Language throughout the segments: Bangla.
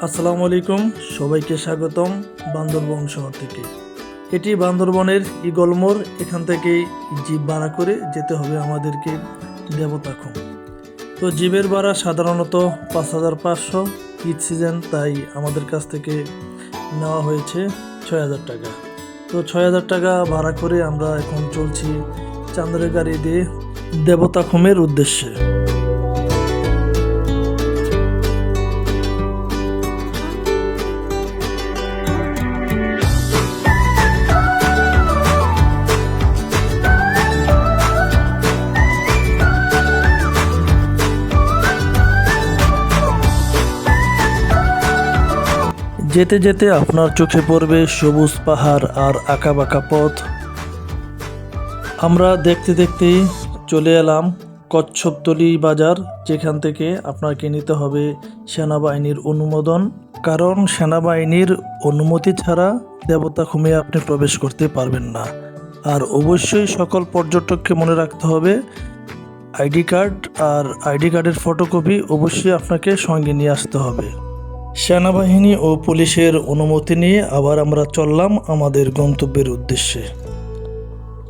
আসসালামু আলাইকুম, সবাইকে স্বাগতম বান্দরবন শহর থেকে। এটি বান্দরবনের ইগলমোড়। এখান থেকেই জিপ ভাড়া করে যেতে হবে আমাদেরকে দেবতাখুম। তো জিপের ভাড়া সাধারণত ৫,৫০০, ঈদ সিজন, তাই আমাদের কাছ থেকে নেওয়া হয়েছে ৬,০০০ টাকা। তো ৬,০০০ টাকা ভাড়া করে আমরা এখন চলছি চান্দের গাড়ি দিয়ে দেবতাখুমের উদ্দেশ্যে। যেতে যেতে আপনার চোখে পড়বে সবুজ পাহাড় আর আঁকাবাঁকা পথ। আমরা দেখতে দেখতেই চলে এলাম কচ্ছপতলি বাজার, যেখান থেকে আপনাকে নিতে হবে সেনাবাহিনীর অনুমোদন, কারণ সেনাবাহিনীর অনুমতি ছাড়া দেবতাখুমে আপনি প্রবেশ করতে পারবেন না। আর অবশ্যই সকল পর্যটককে মনে রাখতে হবে আইডি কার্ড, আর আইডি কার্ডের ফটোকপি অবশ্যই আপনাকে সঙ্গে নিয়ে আসতে হবে। সেনাবাহিনী ও পুলিশের অনুমতি নিয়ে আবার আমরা চললাম আমাদের গন্তব্যের উদ্দেশ্যে।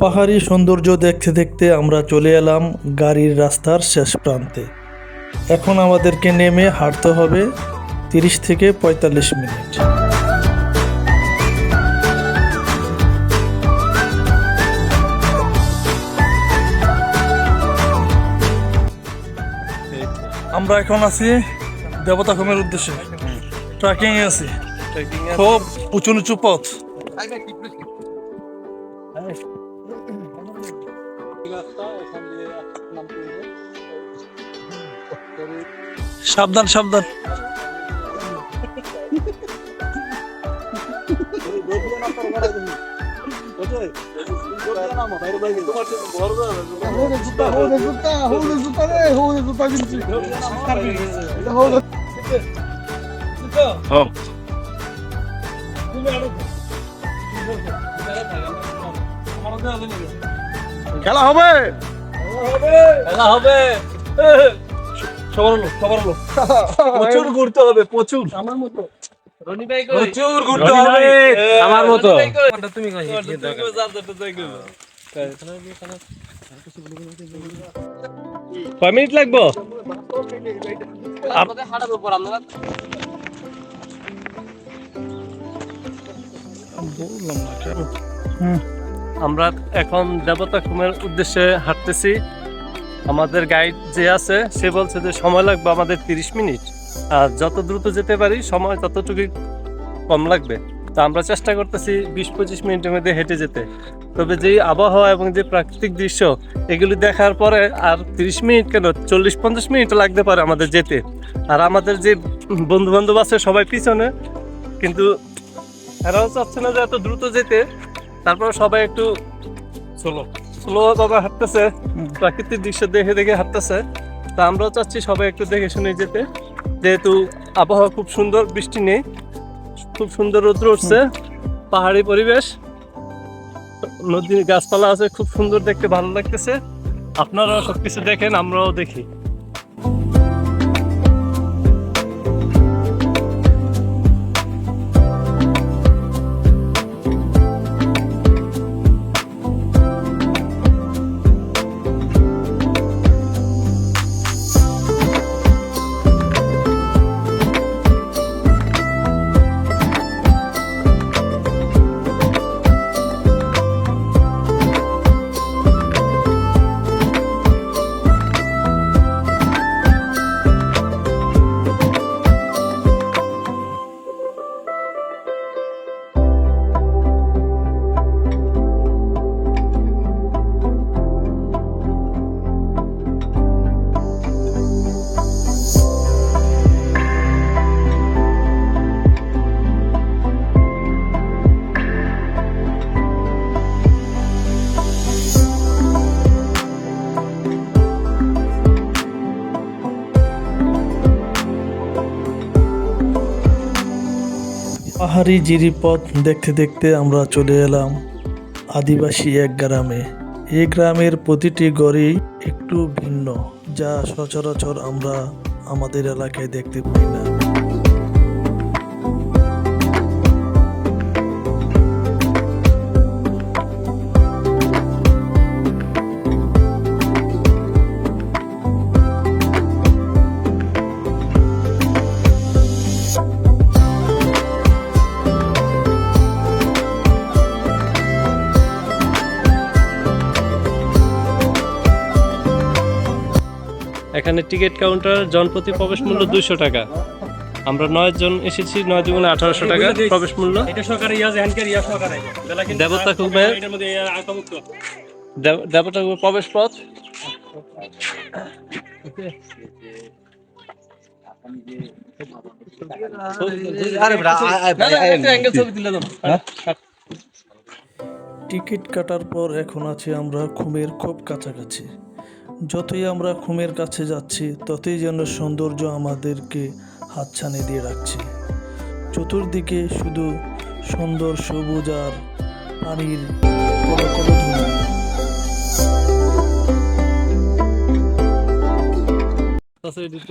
পাহাড়ি সৌন্দর্য দেখতে দেখতে আমরা চলে এলাম গাড়ির রাস্তার শেষ প্রান্তে। এখন আমাদেরকে নেমে হাঁটতে হবে ৩০ থেকে ৪৫ মিনিট। আমরা এখন আছি দেবতাখুমের উদ্দেশ্যে, ট্রেকিং এ আছি। খুব উঁচু নিচু পথ। সাবধান সাবধান। খেলা হবে, খেলা হবে। প্রচুর ঘুরতে হবে, প্রচুর। আমার মতো প্রচুর ঘুরতে হবে, আমার মতো। তুমি কয় মিনিট লাগবো? আমরা এখন দেবতাখুমের উদ্দেশ্যে হাঁটতেছি। আমাদের গাইড যে আছে সে বলছে যে সময় লাগবে আমাদের ৩০ মিনিট, আর যত দ্রুত যেতে পারি সময় ততটুকু কম লাগবে। তা আমরা চেষ্টা করতেছি ২০-২৫ মিনিটের মধ্যে হেঁটে যেতে। তবে যেই আবহাওয়া এবং যে প্রাকৃতিক দৃশ্য এগুলি দেখার পরে আর ৩০ মিনিট কেন, ৪০-৫০ মিনিট লাগতে পারে আমাদের যেতে। আর আমাদের যে বন্ধু বান্ধব আছে সবাই পিছনে, কিন্তু এরাও চাচ্ছে না যে এত দ্রুত যেতে। তারপর সবাই একটু স্লো ভাবে হাঁটতেছে, প্রাকৃতিক দৃশ্য দেখে দেখে হাঁটতেছে। তা আমরাও চাচ্ছি সবাই একটু দেখে শুনে যেতে, যেহেতু আবহাওয়া খুব সুন্দর, বৃষ্টি নেই, খুব সুন্দর রৌদ্র উঠছে, পাহাড়ি পরিবেশ, নদীর গাছপালা আছে, খুব সুন্দর, দেখতে ভালো লাগতেছে। আপনারাও সবকিছু দেখেন, আমরাও দেখি। পাহাড়ি জিরিপথ দেখতে দেখতে আমরা চলে এলাম আদিবাসী এক গ্রামে। এই গ্রামের প্রতিটি গড়ই একটু ভিন্ন, যা সচরাচর আমরা আমাদের এলাকায় দেখতে পাই না। এখানে টিকিট কাউন্টার জনপ্রতি প্রবেশ মূল্য 200 টাকা। আমরা 9 জন এসেছি, 9 দুগুণে 1800 টাকা প্রবেশ মূল্য। দেবতা কুমের দেবতা কুমের প্রবেশ পথ। টিকিট কাটার পর এখন আছি আমরা খুমের খুব কাছাকাছি। যতই আমরা খুমের কাছে যাচ্ছি ততই যেন সৌন্দর্য আমাদেরকে হাতছানি দিয়ে রাখছে। চতুর্দিকে শুধু সুন্দর সবুজ আর পানির কলকলধ্বনি।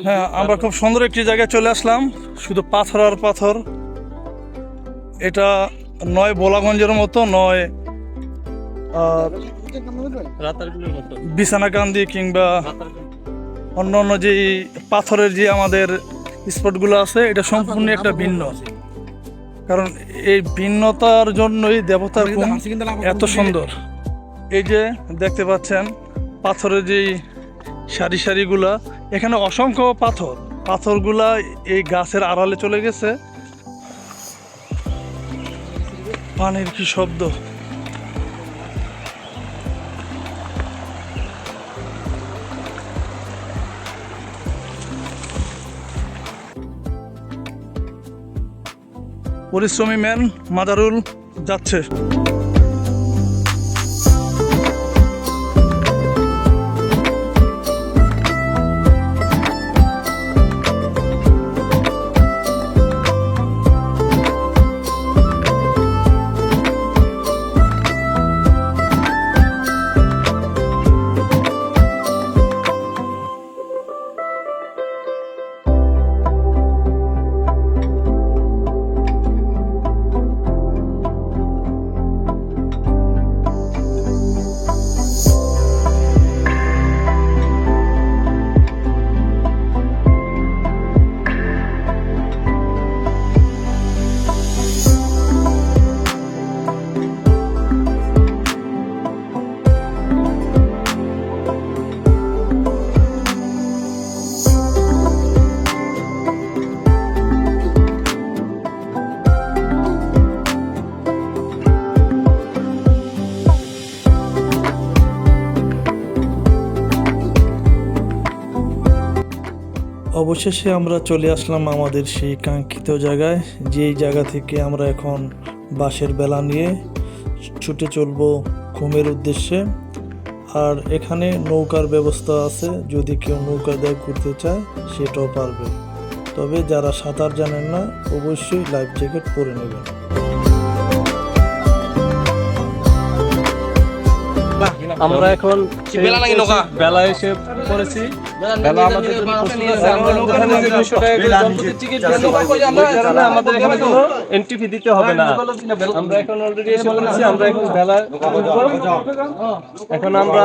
হ্যাঁ, আমরা খুব সুন্দর একটি জায়গায় চলে আসলাম, শুধু পাথর আর পাথর। এটা নয় বোলাগঞ্জের মতো, নয় বিছানাকান্দি কিংবা অন্য অন্য যে পাথরের যে আমাদের স্পটগুলো আছে, এটা সম্পূর্ণ একটা ভিন্ন। কারণ এই ভিন্নতার জন্যই দেবতার কুম এত সুন্দর। এই যে দেখতে পাচ্ছেন পাথরের যেই সারি সারিগুলা, এখানে অসংখ্য পাথরগুলা এই গাছের আড়ালে চলে গেছে। পানির কি শব্দ! পরিশ্রমী ম্যান মাদারুল যাচ্ছে। অবশেষে আমরা চলে আসলাম আমাদের সেই কাঙ্ক্ষিত জায়গায়, যেই জায়গা থেকে আমরা এখন বাঁশের বেলা নিয়ে ছুটে চলব খুমের উদ্দেশ্যে। আর এখানে নৌকার ব্যবস্থা আছে, যদি কেউ নৌকা দিয়ে ঘুরতে চায় সেটাও পারবে। তবে যারা সাঁতার জানেন না অবশ্যই লাইফ জ্যাকেট পরে নেবেন। আমরা এখন বেলা এসে পড়েছি। বেলা আমাদের জন্য প্রস্তুত আছে। আমরা এখানে 200 টাকা করে জনপ্রতি টিকিট আমাদের এখানে কোনো এন্ট্রি ফি দিতে হবে না। আমরা এখন অলরেডি এসে পড়েছি। আমরা এখন বেলা এখন আমরা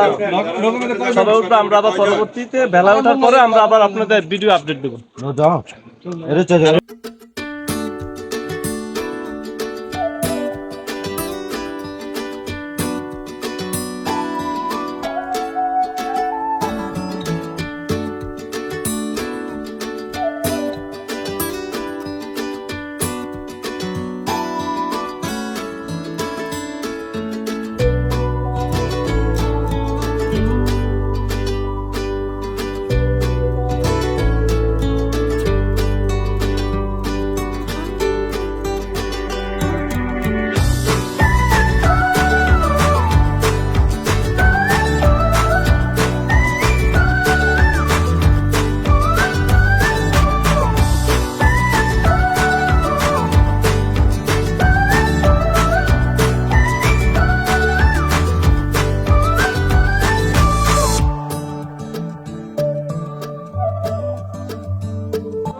সবাই উঠবো। আমরা আবার পরবর্তীতে বেলা ওঠার পরে আমরা আবার আপনাদের ভিডিও আপডেট দেবো।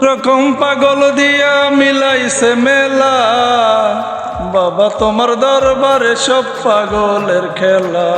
রকম পাগল দিয়া মিলাইছে মেলা, বাবা তোমার দরবারে সব পাগলের খেলা।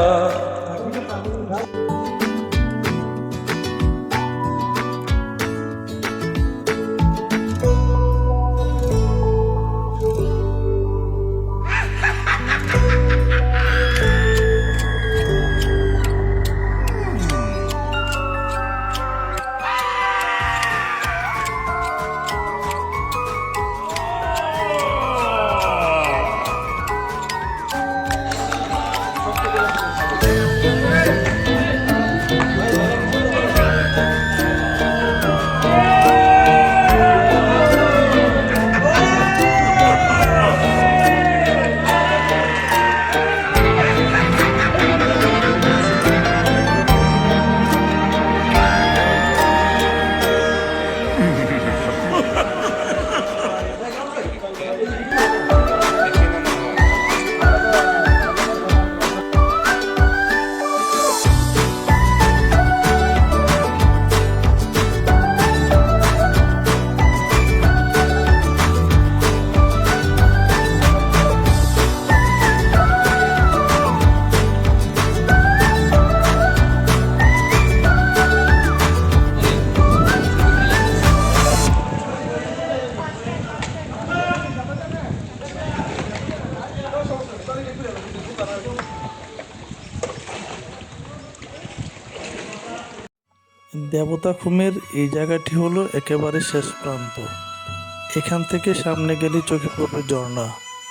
দেবতা খুমের এই জায়গাটি হলো একেবারে শেষ প্রান্ত। এখান থেকে সামনে গেলে চোখে পড়বে ঝর্ণা,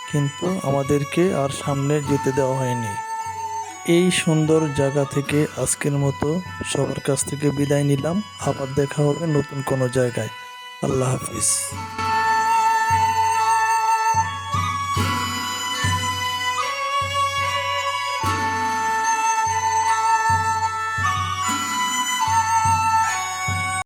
কিন্তু আমাদেরকে আর সামনে যেতে দেওয়া হয়নি। এই সুন্দর জায়গা থেকে আজকের মতো সবার কাছ থেকে বিদায় নিলাম। আবার দেখা হবে নতুন কোনো জায়গায়। আল্লাহ হাফিজ।